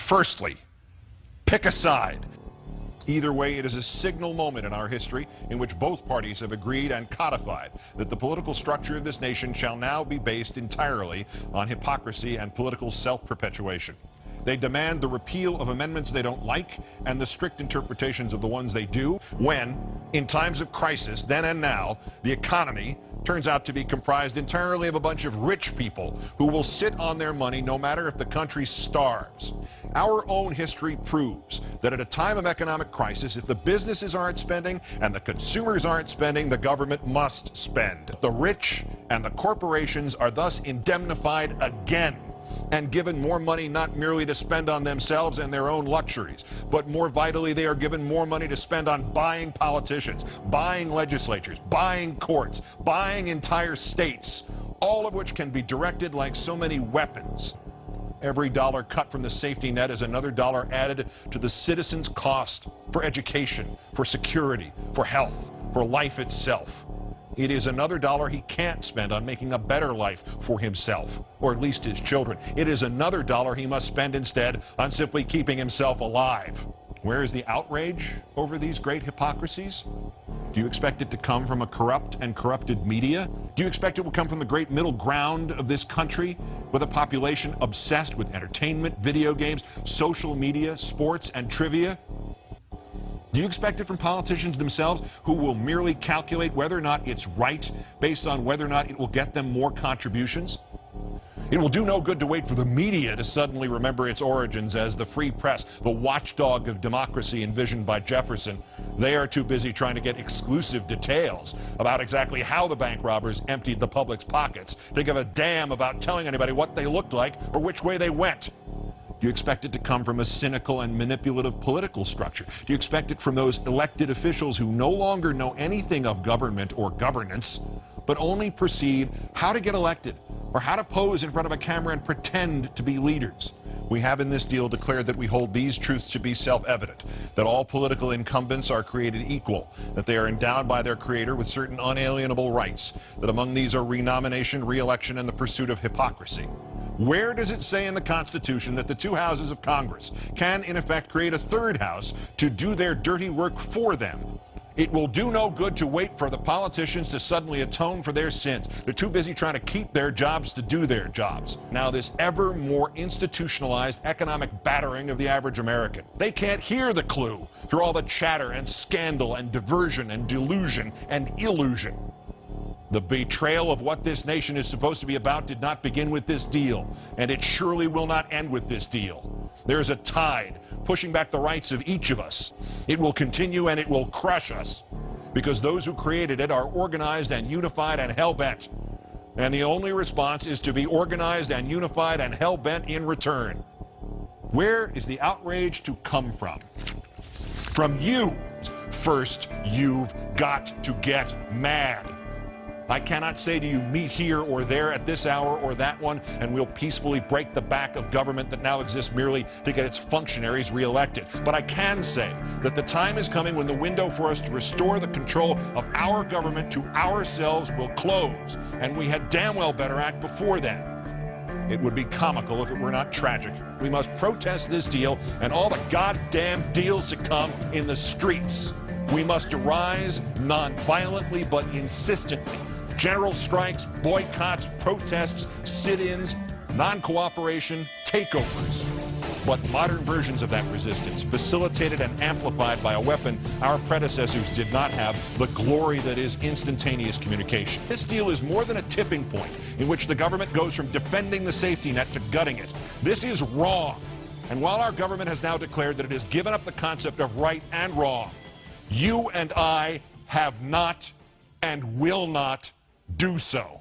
Firstly, pick a side. Either way, it is a signal moment in our history in which both parties have agreed and codified that the political structure of this nation shall now be based entirely on hypocrisy and political self-perpetuation. They demand the repeal of amendments they don't like and the strict interpretations of the ones they do when, in times of crisis, then and now, the economy turns out to be comprised entirely of a bunch of rich people who will sit on their money no matter if the country starves. Our own history proves that at a time of economic crisis, if the businesses aren't spending and the consumers aren't spending, the government must spend. The rich and the corporations are thus indemnified again and given more money not merely to spend on themselves and their own luxuries, but more vitally, they are given more money to spend on buying politicians, buying legislatures, buying courts, buying entire states, all of which can be directed like so many weapons. Every dollar cut from the safety net is another dollar added to the citizen's cost for education, for security, for health, for life itself. It is another dollar he can't spend on making a better life for himself, or at least his children. It is another dollar he must spend instead on simply keeping himself alive. Where is the outrage over these great hypocrisies? Do you expect it to come from a corrupt and corrupted media? Do you expect it will come from the great middle ground of this country, with a population obsessed with entertainment, video games, social media, sports, and trivia? Do you expect it from politicians themselves who will merely calculate whether or not it's right based on whether or not it will get them more contributions? It will do no good to wait for the media to suddenly remember its origins as the free press, the watchdog of democracy envisioned by Jefferson. They are too busy trying to get exclusive details about exactly how the bank robbers emptied the public's pockets to give a damn about telling anybody what they looked like or which way they went. Do you expect it to come from a cynical and manipulative political structure? Do you expect it from those elected officials who no longer know anything of government or governance, but only perceive how to get elected or how to pose in front of a camera and pretend to be leaders? We have in this deal declared that we hold these truths to be self-evident, that all political incumbents are created equal, that they are endowed by their creator with certain unalienable rights, that among these are renomination, re-election, and the pursuit of hypocrisy. Where does it say in the Constitution that the two houses of Congress can, in effect, create a third house to do their dirty work for them? It will do no good to wait for the politicians to suddenly atone for their sins. They're too busy trying to keep their jobs to do their jobs. Now, this ever more institutionalized economic battering of the average American. They can't hear the clue through all the chatter and scandal and diversion and delusion and illusion. The betrayal of what this nation is supposed to be about did not begin with this deal, and it surely will not end with this deal. There's a tide pushing back the rights of each of us. It will continue and it will crush us, because those who created it are organized and unified and hell-bent. And the only response is to be organized and unified and hell-bent in return. Where is the outrage to come from? From you. First, you've got to get mad. I cannot say to you, meet here or there at this hour or that one, and we'll peacefully break the back of government that now exists merely to get its functionaries reelected. But I can say that the time is coming when the window for us to restore the control of our government to ourselves will close, and we had damn well better act before then. It would be comical if it were not tragic. We must protest this deal and all the goddamn deals to come in the streets. We must arise non-violently but insistently. General strikes, boycotts, protests, sit-ins, non-cooperation, takeovers. But modern versions of that resistance, facilitated and amplified by a weapon our predecessors did not have, the glory that is instantaneous communication. This deal is more than a tipping point in which the government goes from defending the safety net to gutting it. This is wrong. And while our government has now declared that it has given up the concept of right and wrong, you and I have not and will not do so.